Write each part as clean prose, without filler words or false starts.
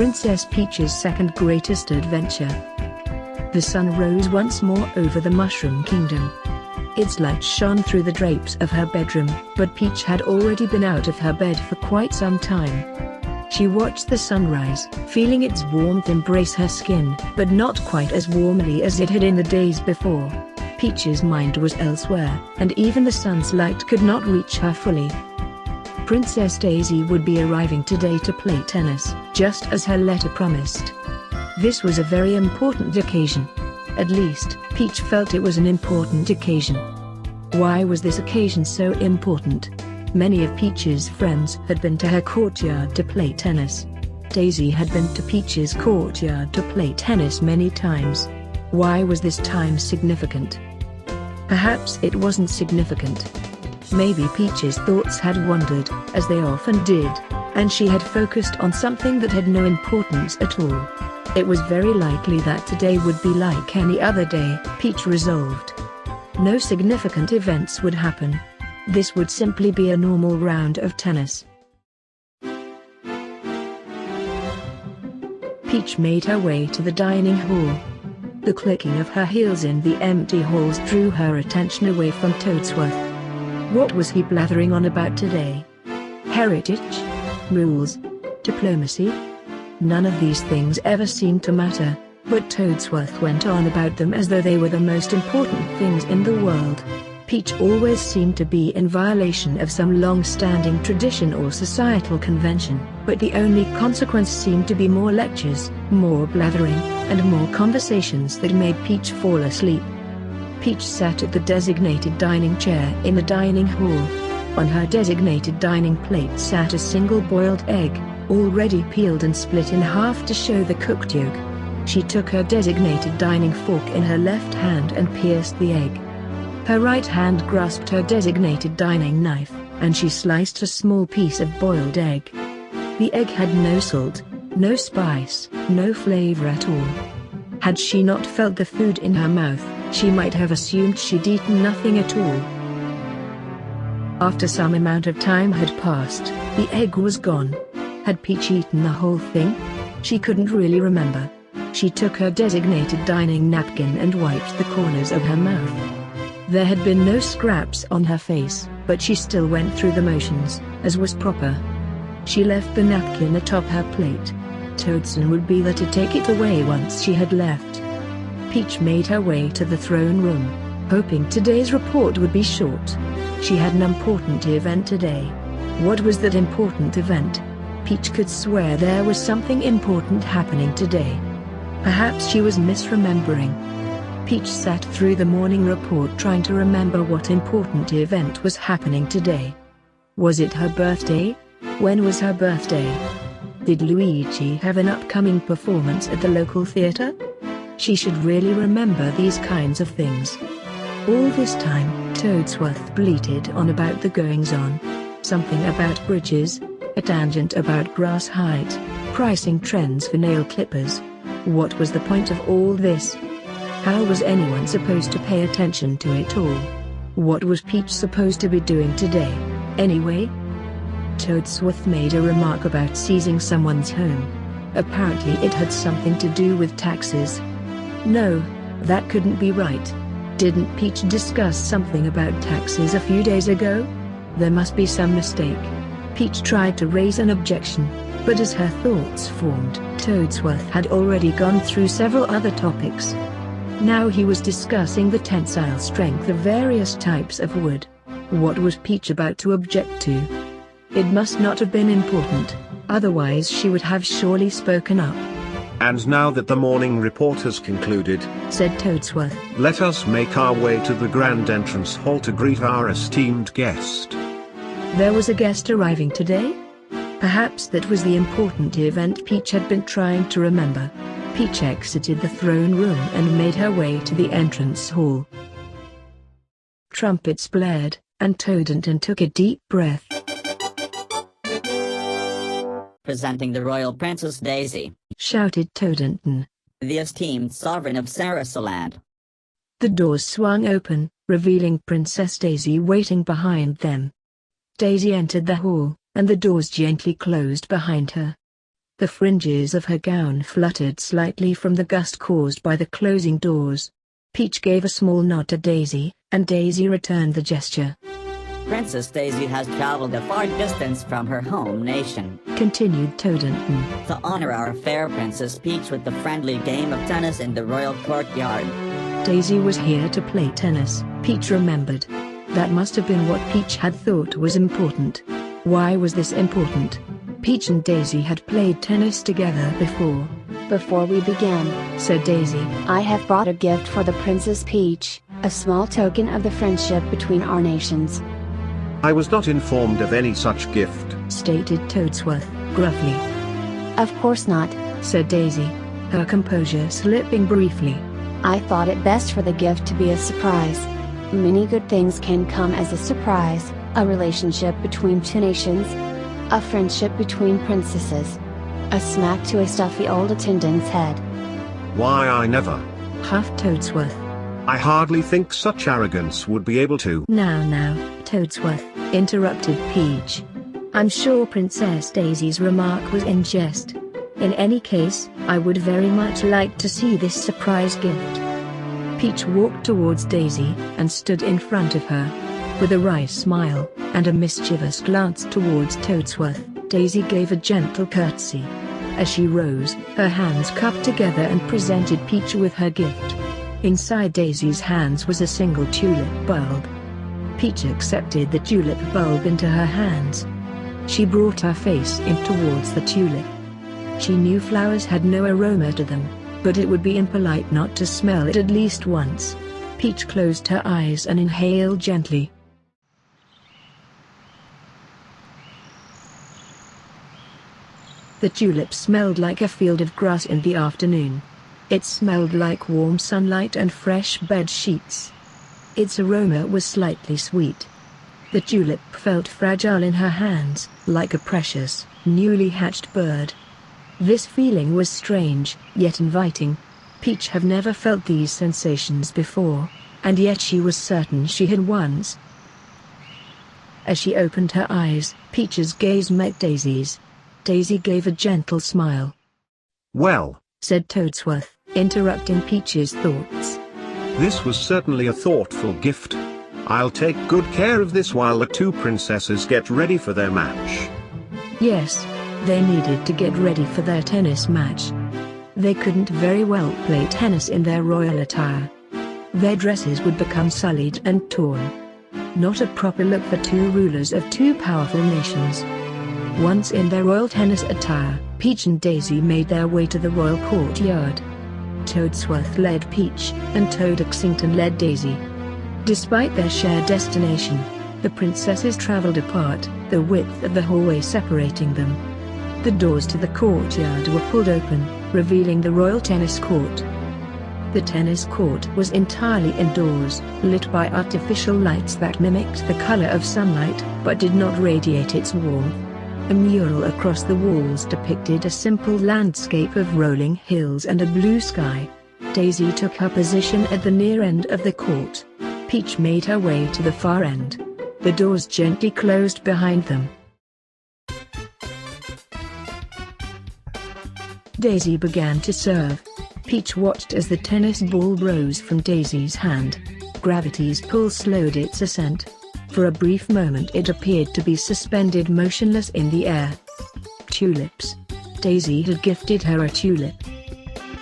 Princess Peach's second greatest adventure. The sun rose once more over the Mushroom Kingdom. Its light shone through the drapes of her bedroom, but Peach had already been out of her bed for quite some time. She watched the sunrise, feeling its warmth embrace her skin, but not quite as warmly as it had in the days before. Peach's mind was elsewhere, and even the sun's light could not reach her fully. Princess Daisy would be arriving today to play tennis, just as her letter promised. This was a very important occasion. At least, Peach felt it was an important occasion. Why was this occasion so important? Many of Peach's friends had been to her courtyard to play tennis. Daisy had been to Peach's courtyard to play tennis many times. Why was this time significant? Perhaps it wasn't significant. Maybe Peach's thoughts had wandered, as they often did, and she had focused on something that had no importance at all. It was very likely that today would be like any other day, Peach resolved. No significant events would happen. This would simply be a normal round of tennis. Peach made her way to the dining hall. The clicking of her heels in the empty halls drew her attention away from Toadsworth. What was he blathering on about today? Heritage? Rules? Diplomacy? None of these things ever seemed to matter, but Toadsworth went on about them as though they were the most important things in the world. Peach always seemed to be in violation of some long-standing tradition or societal convention, but the only consequence seemed to be more lectures, more blathering, and more conversations that made Peach fall asleep. Peach sat at the designated dining chair in the dining hall. On her designated dining plate sat a single boiled egg, already peeled and split in half to show the cooked yolk. She took her designated dining fork in her left hand and pierced the egg. Her right hand grasped her designated dining knife, and she sliced a small piece of boiled egg. The egg had no salt, no spice, no flavor at all. Had she not felt the food in her mouth, she might have assumed she'd eaten nothing at all. After some amount of time had passed, the egg was gone. Had Peach eaten the whole thing? She couldn't really remember. She took her designated dining napkin and wiped the corners of her mouth. There had been no scraps on her face, but she still went through the motions, as was proper. She left the napkin atop her plate. Toadson would be there to take it away once she had left. Peach made her way to the throne room, hoping today's report would be short. She had an important event today. What was that important event? Peach could swear there was something important happening today. Perhaps she was misremembering. Peach sat through the morning report trying to remember what important event was happening today. Was it her birthday? When was her birthday? Did Luigi have an upcoming performance at the local theater? She should really remember these kinds of things. All this time, Toadsworth bleated on about the goings-on. Something about bridges, a tangent about grass height, pricing trends for nail clippers. What was the point of all this? How was anyone supposed to pay attention to it all? What was Peach supposed to be doing today, anyway? Toadsworth made a remark about seizing someone's home. Apparently it had something to do with taxes. No, that couldn't be right. Didn't Peach discuss something about taxes a few days ago? There must be some mistake. Peach tried to raise an objection, but as her thoughts formed, Toadsworth had already gone through several other topics. Now he was discussing the tensile strength of various types of wood. What was Peach about to object to? It must not have been important, otherwise she would have surely spoken up. And now that the morning report has concluded, said Toadsworth, let us make our way to the grand entrance hall to greet our esteemed guest. There was a guest arriving today? Perhaps that was the important event Peach had been trying to remember. Peach exited the throne room and made her way to the entrance hall. Trumpets blared, and Toadonton took a deep breath. Presenting the Royal Princess Daisy, shouted Toadonton, the esteemed sovereign of Sarasaland. The doors swung open, revealing Princess Daisy waiting behind them. Daisy entered the hall, and the doors gently closed behind her. The fringes of her gown fluttered slightly from the gust caused by the closing doors. Peach gave a small nod to Daisy, and Daisy returned the gesture. Princess Daisy has traveled a far distance from her home nation Continued Toadenton. to honor our fair Princess Peach with the friendly game of tennis in the royal courtyard. Daisy was here to play tennis, Peach remembered. That must have been what Peach had thought was important. Why was this important? Peach and Daisy had played tennis together before. Before we begin, Said Daisy. I have brought a gift for the Princess Peach, a small token of the friendship between our nations. I was not informed of any such gift. Stated Toadsworth, gruffly. Of course not. Said Daisy, her composure slipping briefly. I thought it best for the gift to be a surprise. Many good things can come as a surprise, a relationship between two nations, a friendship between princesses, a smack to a stuffy old attendant's head. Why, I never. Huffed Toadsworth. I hardly think such arrogance would be able to. Now, Toadsworth, interrupted Peach. I'm sure Princess Daisy's remark was in jest. In any case, I would very much like to see this surprise gift. Peach walked towards Daisy, and stood in front of her. With a wry smile, and a mischievous glance towards Toadsworth, Daisy gave a gentle curtsy. As she rose, her hands cupped together and presented Peach with her gift. Inside Daisy's hands was a single tulip bulb. Peach accepted the tulip bulb into her hands. She brought her face in towards the tulip. She knew flowers had no aroma to them, but it would be impolite not to smell it at least once. Peach closed her eyes and inhaled gently. The tulip smelled like a field of grass in the afternoon. It smelled like warm sunlight and fresh bed sheets. Its aroma was slightly sweet. The tulip felt fragile in her hands, like a precious, newly hatched bird. This feeling was strange, yet inviting. Peach had never felt these sensations before, and yet she was certain she had once. As she opened her eyes, Peach's gaze met Daisy's. Daisy gave a gentle smile. Well, Said Toadsworth, interrupting Peach's thoughts. this was certainly a thoughtful gift. I'll take good care of this while the two princesses get ready for their match. Yes, they needed to get ready for their tennis match. They couldn't very well play tennis in their royal attire. Their dresses would become sullied and torn. Not a proper look for two rulers of two powerful nations. Once in their royal tennis attire, Peach and Daisy made their way to the royal courtyard. Toadsworth led Peach, and Toad Exington led Daisy. Despite their shared destination, the princesses traveled apart, the width of the hallway separating them. The doors to the courtyard were pulled open, revealing the royal tennis court. The tennis court was entirely indoors, lit by artificial lights that mimicked the color of sunlight, but did not radiate its warmth. A mural across the walls depicted a simple landscape of rolling hills and a blue sky. Daisy took her position at the near end of the court. Peach made her way to the far end. The doors gently closed behind them. Daisy began to serve. Peach watched as the tennis ball rose from Daisy's hand. Gravity's pull slowed its ascent. For a brief moment it appeared to be suspended motionless in the air. Tulips. Daisy had gifted her a tulip.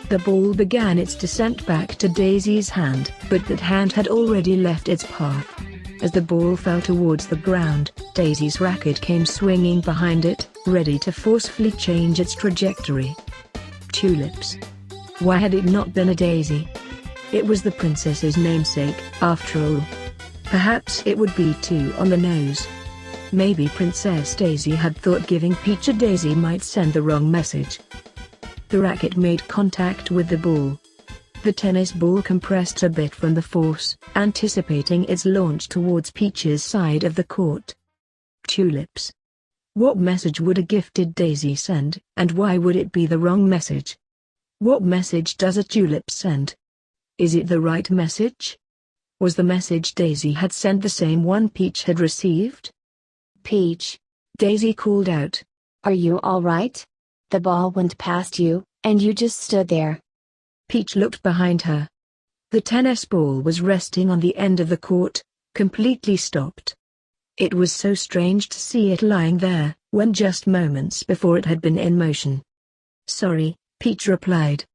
The ball began its descent back to Daisy's hand, but that hand had already left its path. As the ball fell towards the ground, Daisy's racket came swinging behind it, ready to forcefully change its trajectory. Tulips. Why had it not been a daisy? It was the princess's namesake, after all. Perhaps it would be too on the nose. Maybe Princess Daisy had thought giving Peach a daisy might send the wrong message. The racket made contact with the ball. The tennis ball compressed a bit from the force, anticipating its launch towards Peach's side of the court. Tulips. What message would a gifted daisy send, and why would it be the wrong message? What message does a tulip send? Is it the right message? Was the message Daisy had sent the same one Peach had received? Peach, Daisy called out. are you all right? The ball went past you, and you just stood there. Peach looked behind her. The tennis ball was resting on the end of the court, completely stopped. It was so strange to see it lying there, when just moments before it had been in motion. "Sorry," Peach replied.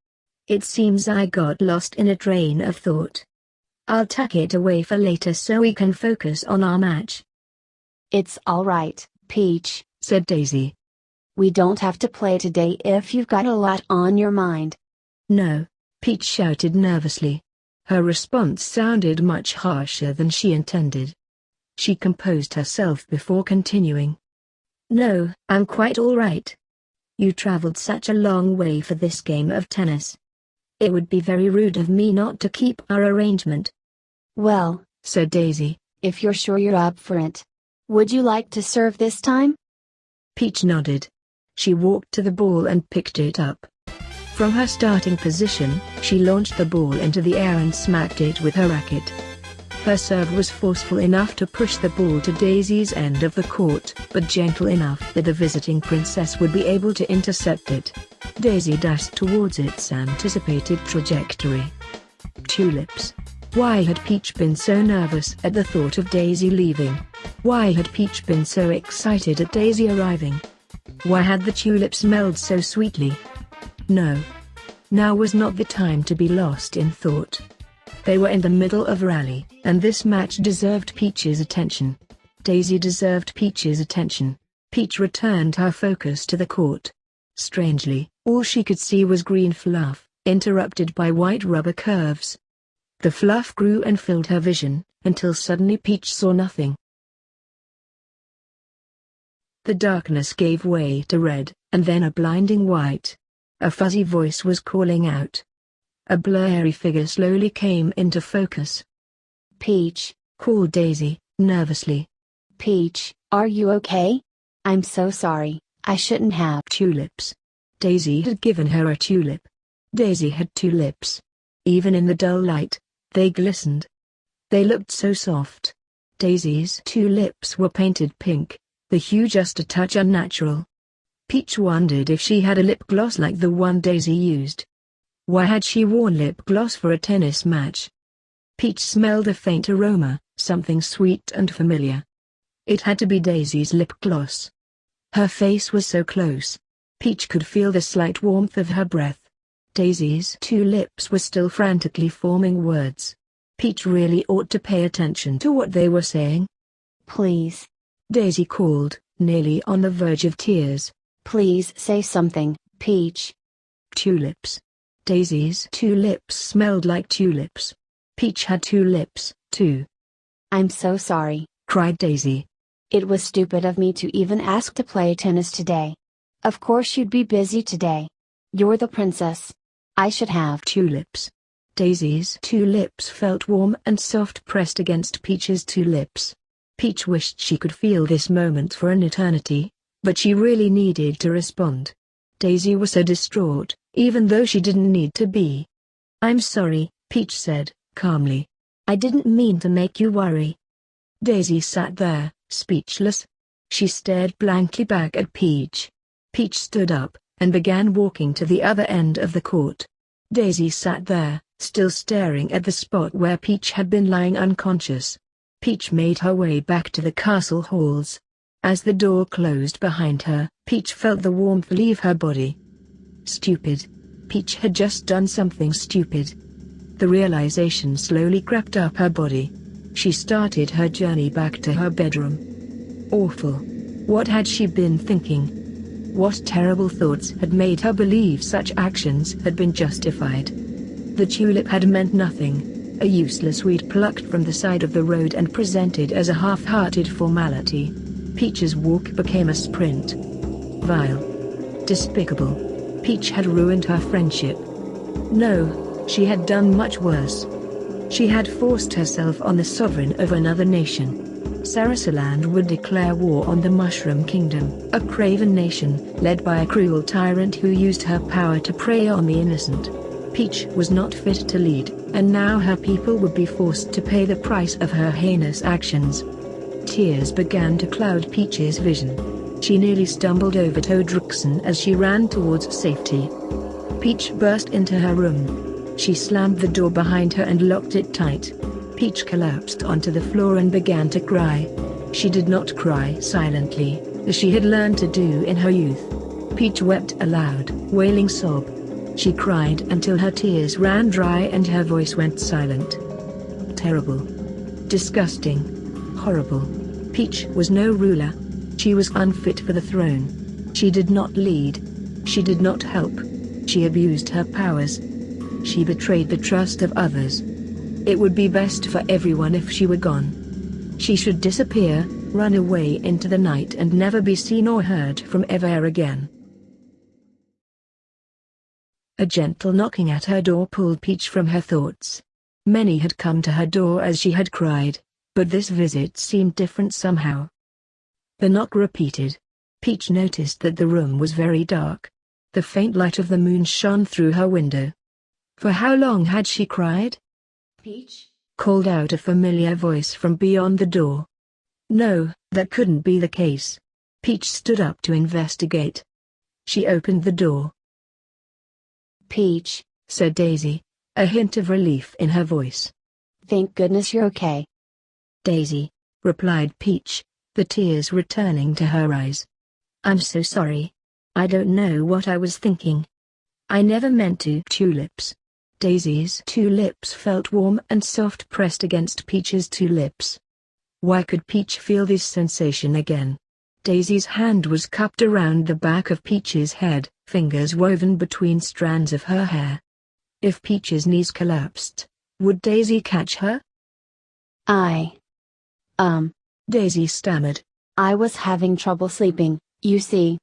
"It seems I got lost in a train of thought. I'll tuck it away for later so we can focus on our match." "It's alright, Peach," said Daisy. "We don't have to play today if you've got a lot on your mind." "No," Peach shouted nervously. Her response sounded much harsher than she intended. She composed herself before continuing. "No, I'm quite all right. You traveled such a long way for this game of tennis. It would be very rude of me not to keep our arrangement." "Well," said Daisy, "if you're sure you're up for it. Would you like to serve this time?" Peach nodded. She walked to the ball and picked it up. From her starting position, she launched the ball into the air and smacked it with her racket. Her serve was forceful enough to push the ball to Daisy's end of the court, but gentle enough that the visiting princess would be able to intercept it. Daisy dashed towards its anticipated trajectory. Tulips. Why had Peach been so nervous at the thought of Daisy leaving? Why had Peach been so excited at Daisy arriving? Why had the tulips smelled so sweetly? No. Now was not the time to be lost in thought. They were in the middle of a rally, and this match deserved Peach's attention. Daisy deserved Peach's attention. Peach returned her focus to the court. Strangely, all she could see was green fluff, interrupted by white rubber curves. The fluff grew and filled her vision, until suddenly Peach saw nothing. The darkness gave way to red, and then a blinding white. A fuzzy voice was calling out. A blurry figure slowly came into focus. "Peach," called Daisy, nervously. "Peach, are you okay? I'm so sorry, I shouldn't have." Tulips. Daisy had given her a tulip. Daisy had two lips. Even in the dull light, they glistened. They looked so soft. Daisy's two lips were painted pink, the hue just a touch unnatural. Peach wondered if she had a lip gloss like the one Daisy used. Why had she worn lip gloss for a tennis match? Peach smelled a faint aroma, something sweet and familiar. It had to be Daisy's lip gloss. Her face was so close. Peach could feel the slight warmth of her breath. Daisy's two lips were still frantically forming words. Peach really ought to pay attention to what they were saying. "Please," Daisy called, nearly on the verge of tears. "Please say something, Peach." Tulips. Daisy's two lips smelled like tulips. Peach had two lips, too. "I'm so sorry," cried Daisy. "It was stupid of me to even ask to play tennis today. Of course you'd be busy today. You're the princess. I should have." Tulips. Daisy's two lips felt warm and soft pressed against Peach's two lips. Peach wished she could feel this moment for an eternity, but she really needed to respond. Daisy was so distraught, even though she didn't need to be. "I'm sorry," Peach said, calmly. "I didn't mean to make you worry." Daisy sat there, speechless. She stared blankly back at Peach. Peach stood up, and began walking to the other end of the court. Daisy sat there, still staring at the spot where Peach had been lying unconscious. Peach made her way back to the castle halls. As the door closed behind her, Peach felt the warmth leave her body. Stupid. Peach had just done something stupid. The realization slowly crept up her body. She started her journey back to her bedroom. Awful. What had she been thinking? What terrible thoughts had made her believe such actions had been justified? The tulip had meant nothing, a useless weed plucked from the side of the road and presented as a half-hearted formality. Peach's walk became a sprint. Vile. Despicable. Peach had ruined her friendship. No, she had done much worse. She had forced herself on the sovereign of another nation. Sarasaland would declare war on the Mushroom Kingdom, a craven nation, led by a cruel tyrant who used her power to prey on the innocent. Peach was not fit to lead, and now her people would be forced to pay the price of her heinous actions. Tears began to cloud Peach's vision. She nearly stumbled over Toadruxen as she ran towards safety. Peach burst into her room. She slammed the door behind her and locked it tight. Peach collapsed onto the floor and began to cry. She did not cry silently, as she had learned to do in her youth. Peach wept a loud, wailing sob. She cried until her tears ran dry and her voice went silent. Terrible. Disgusting. Horrible. Peach was no ruler. She was unfit for the throne. She did not lead. She did not help. She abused her powers. She betrayed the trust of others. It would be best for everyone if she were gone. She should disappear, run away into the night and never be seen or heard from ever again. A gentle knocking at her door pulled Peach from her thoughts. Many had come to her door as she had cried, but this visit seemed different somehow. The knock repeated. Peach noticed that the room was very dark. The faint light of the moon shone through her window. For how long had she cried? "Peach?" called out a familiar voice from beyond the door. No, that couldn't be the case. Peach stood up to investigate. She opened the door. Peach, said Daisy, a hint of relief in her voice. Thank goodness you're okay. Daisy, replied Peach, the tears returning to her eyes. I'm so sorry. I don't know what I was thinking. I never meant to. Tulips. Daisy's two lips felt warm and soft pressed against Peach's two lips. Why could Peach feel this sensation again? Daisy's hand was cupped around the back of Peach's head, fingers woven between strands of her hair. If Peach's knees collapsed, would Daisy catch her? Daisy stammered. I was having trouble sleeping, you see.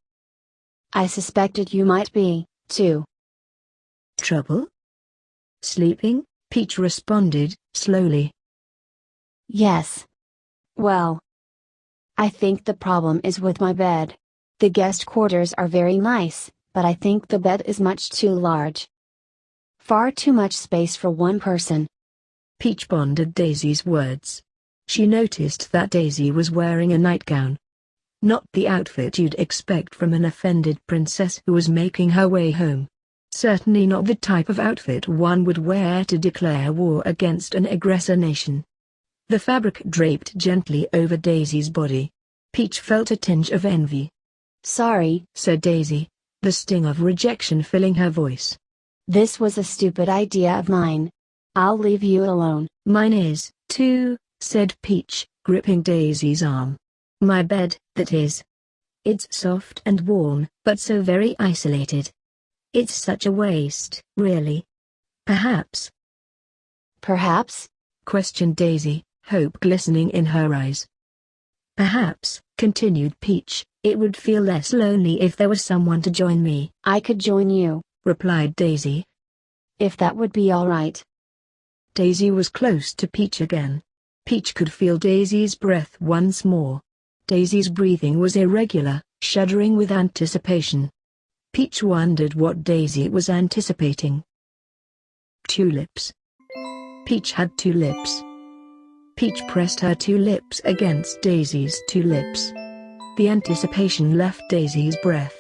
I suspected you might be, too. Trouble? Sleeping? Peach responded, slowly. Yes. Well, I think the problem is with my bed. The guest quarters are very nice, but I think the bed is much too large. Far too much space for one person. Peach pondered Daisy's words. She noticed that Daisy was wearing a nightgown. Not the outfit you'd expect from an offended princess who was making her way home. Certainly not the type of outfit one would wear to declare war against an aggressor nation. The fabric draped gently over Daisy's body. Peach felt a tinge of envy. Sorry, said Daisy, the sting of rejection filling her voice. This was a stupid idea of mine. I'll leave you alone. Mine is, too, said Peach, gripping Daisy's arm. My bed, that is. It's soft and warm, but so very isolated. It's such a waste, really. Perhaps. Perhaps? questioned Daisy, hope glistening in her eyes. Perhaps, continued Peach, it would feel less lonely if there was someone to join me. I could join you, replied Daisy. If that would be all right. Daisy was close to Peach again. Peach could feel Daisy's breath once more. Daisy's breathing was irregular, shuddering with anticipation. Peach wondered what Daisy was anticipating. Tulips. Peach had two lips. Peach pressed her two lips against Daisy's two lips. The anticipation left Daisy's breath.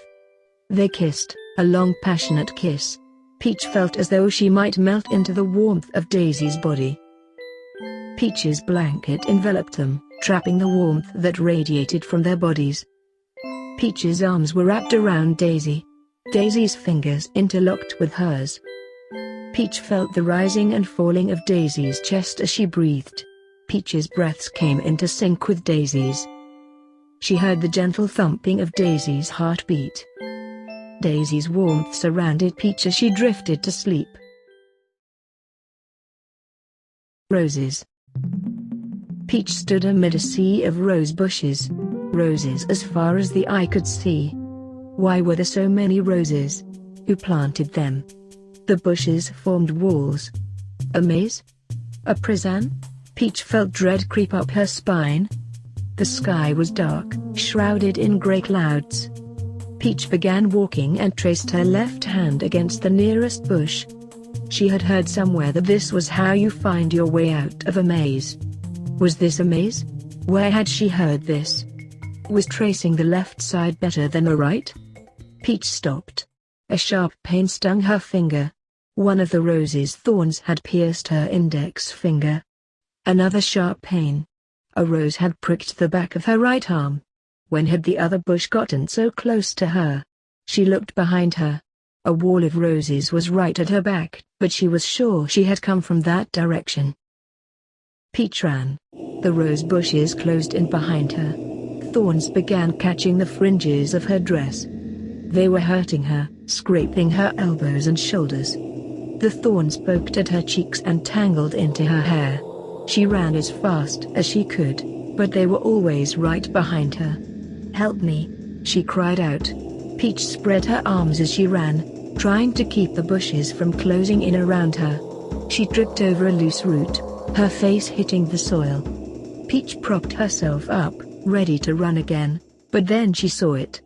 They kissed, a long passionate kiss. Peach felt as though she might melt into the warmth of Daisy's body. Peach's blanket enveloped them, trapping the warmth that radiated from their bodies. Peach's arms were wrapped around Daisy. Daisy's fingers interlocked with hers. Peach felt the rising and falling of Daisy's chest as she breathed. Peach's breaths came into sync with Daisy's. She heard the gentle thumping of Daisy's heartbeat. Daisy's warmth surrounded Peach as she drifted to sleep. Roses. Peach stood amid a sea of rose bushes. Roses as far as the eye could see. Why were there so many roses? Who planted them? The bushes formed walls. A maze? A prison? Peach felt dread creep up her spine. The sky was dark, shrouded in grey clouds. Peach began walking and traced her left hand against the nearest bush. She had heard somewhere that this was how you find your way out of a maze. Was this a maze? Where had she heard this? Was tracing the left side better than the right? Peach stopped. A sharp pain stung her finger. One of the rose's thorns had pierced her index finger. Another sharp pain. A rose had pricked the back of her right arm. When had the other bush gotten so close to her? She looked behind her. A wall of roses was right at her back, but she was sure she had come from that direction. Peach ran. The rose bushes closed in behind her. Thorns began catching the fringes of her dress. They were hurting her, scraping her elbows and shoulders. The thorns poked at her cheeks and tangled into her hair. She ran as fast as she could, but they were always right behind her. "Help me!" she cried out. Peach spread her arms as she ran, trying to keep the bushes from closing in around her. She tripped over a loose root, her face hitting the soil. Peach propped herself up, ready to run again, but then she saw it.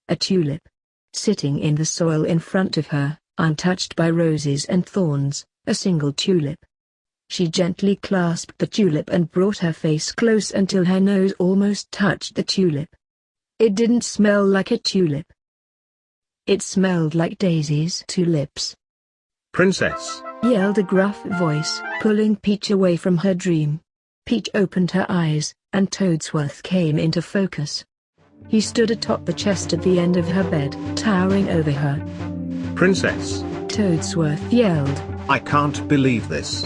A tulip. Sitting in the soil in front of her, untouched by roses and thorns, a single tulip. She gently clasped the tulip and brought her face close until her nose almost touched the tulip. It didn't smell like a tulip. It smelled like Daisy's tulips. Princess! Yelled a gruff voice, pulling Peach away from her dream. Peach opened her eyes, and Toadsworth came into focus. He stood atop the chest at the end of her bed, towering over her. Princess! Toadsworth yelled. I can't believe this.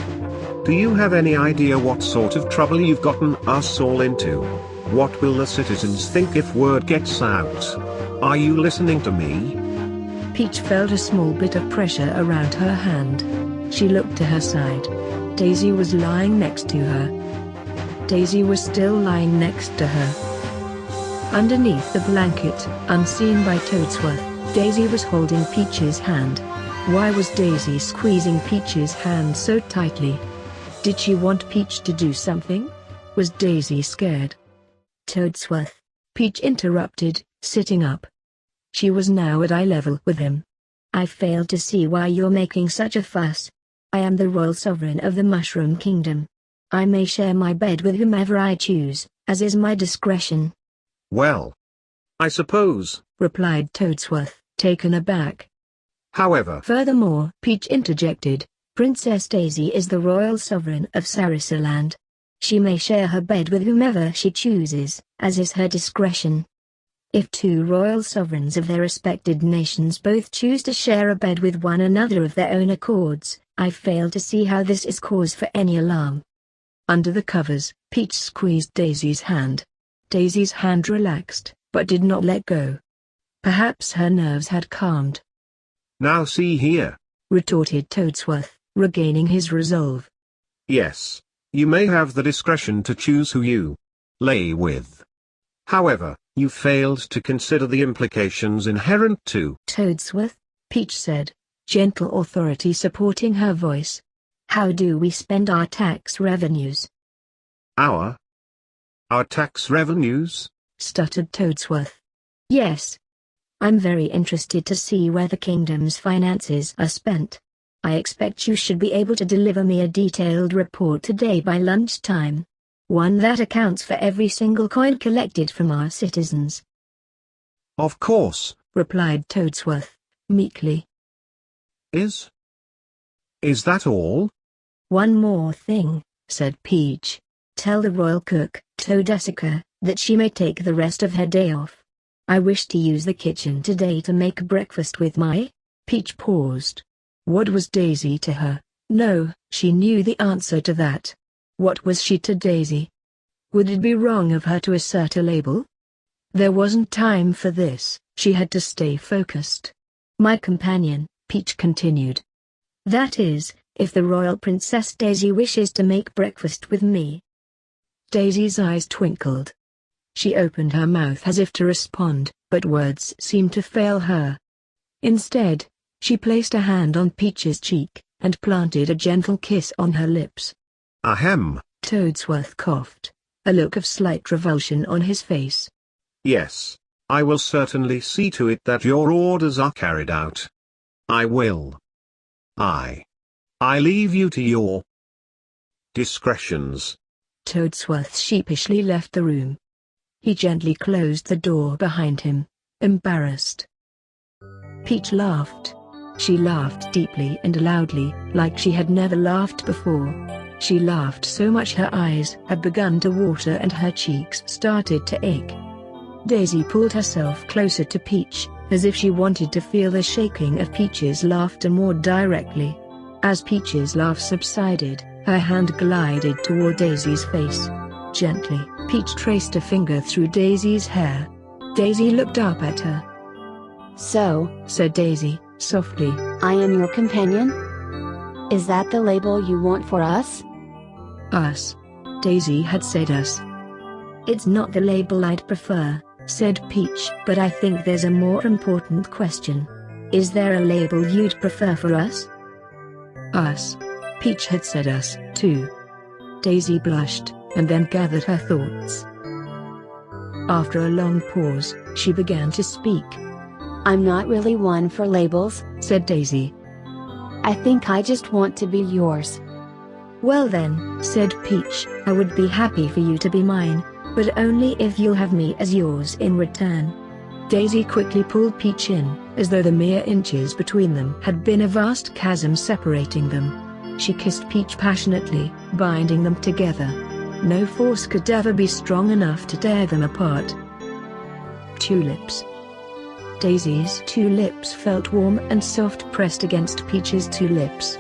Do you have any idea what sort of trouble you've gotten us all into? What will the citizens think if word gets out? Are you listening to me? Peach felt a small bit of pressure around her hand. She looked to her side. Daisy was lying next to her. Daisy was still lying next to her. Underneath the blanket, unseen by Toadsworth, Daisy was holding Peach's hand. Why was Daisy squeezing Peach's hand so tightly? Did she want Peach to do something? Was Daisy scared? Toadsworth, Peach interrupted, sitting up. She was now at eye level with him. I fail to see why you're making such a fuss. I am the royal sovereign of the Mushroom Kingdom. I may share my bed with whomever I choose, as is my discretion. Well, I suppose, replied Toadsworth, taken aback. However, Furthermore, Peach interjected, Princess Daisy is the royal sovereign of Sarasaland. She may share her bed with whomever she chooses, as is her discretion. If two royal sovereigns of their respected nations both choose to share a bed with one another of their own accords, I fail to see how this is cause for any alarm. Under the covers, Peach squeezed Daisy's hand. Daisy's hand relaxed, but did not let go. Perhaps her nerves had calmed. Now see here, retorted Toadsworth, regaining his resolve. Yes, you may have the discretion to choose who you lay with. However, you failed to consider the implications inherent to Toadsworth, Peach said, gentle authority supporting her voice. How do we spend our tax revenues? Our tax revenues? Stuttered Toadsworth. Yes. I'm very interested to see where the kingdom's finances are spent. I expect you should be able to deliver me a detailed report today by lunchtime. One that accounts for every single coin collected from our citizens. Of course, replied Toadsworth, meekly. Is that all? One more thing, said Peach. Tell the royal cook, Toadessica, that she may take the rest of her day off. I wish to use the kitchen today to make breakfast with my... Peach paused. What was Daisy to her? No, she knew the answer to that. What was she to Daisy? Would it be wrong of her to assert a label? There wasn't time for this, she had to stay focused. My companion, Peach continued. That is, if the royal Princess Daisy wishes to make breakfast with me. Daisy's eyes twinkled. She opened her mouth as if to respond, but words seemed to fail her. Instead, she placed a hand on Peach's cheek, and planted a gentle kiss on her lips. Ahem. Toadsworth coughed, a look of slight revulsion on his face. Yes, I will certainly see to it that your orders are carried out. I will. I leave you to your discretions. Toadsworth sheepishly left the room. He gently closed the door behind him, embarrassed. Peach laughed. She laughed deeply and loudly, like she had never laughed before. She laughed so much her eyes had begun to water and her cheeks started to ache. Daisy pulled herself closer to Peach, as if she wanted to feel the shaking of Peach's laughter more directly. As Peach's laugh subsided, her hand glided toward Daisy's face. Gently, Peach traced a finger through Daisy's hair. Daisy looked up at her. "So," said Daisy, softly, "I am your companion? Is that the label you want for us?" "Us." Daisy had said us. "It's not the label I'd prefer," said Peach, "but I think there's a more important question. Is there a label you'd prefer for us?" "Us." Peach had said us, too. Daisy blushed, and then gathered her thoughts. After a long pause, she began to speak. "I'm not really one for labels," said Daisy. "I think I just want to be yours." "Well then," said Peach, "I would be happy for you to be mine, but only if you'll have me as yours in return." Daisy quickly pulled Peach in, as though the mere inches between them had been a vast chasm separating them. She kissed Peach passionately, binding them together. No force could ever be strong enough to tear them apart. Two lips. Daisy's two lips felt warm and soft pressed against Peach's two lips.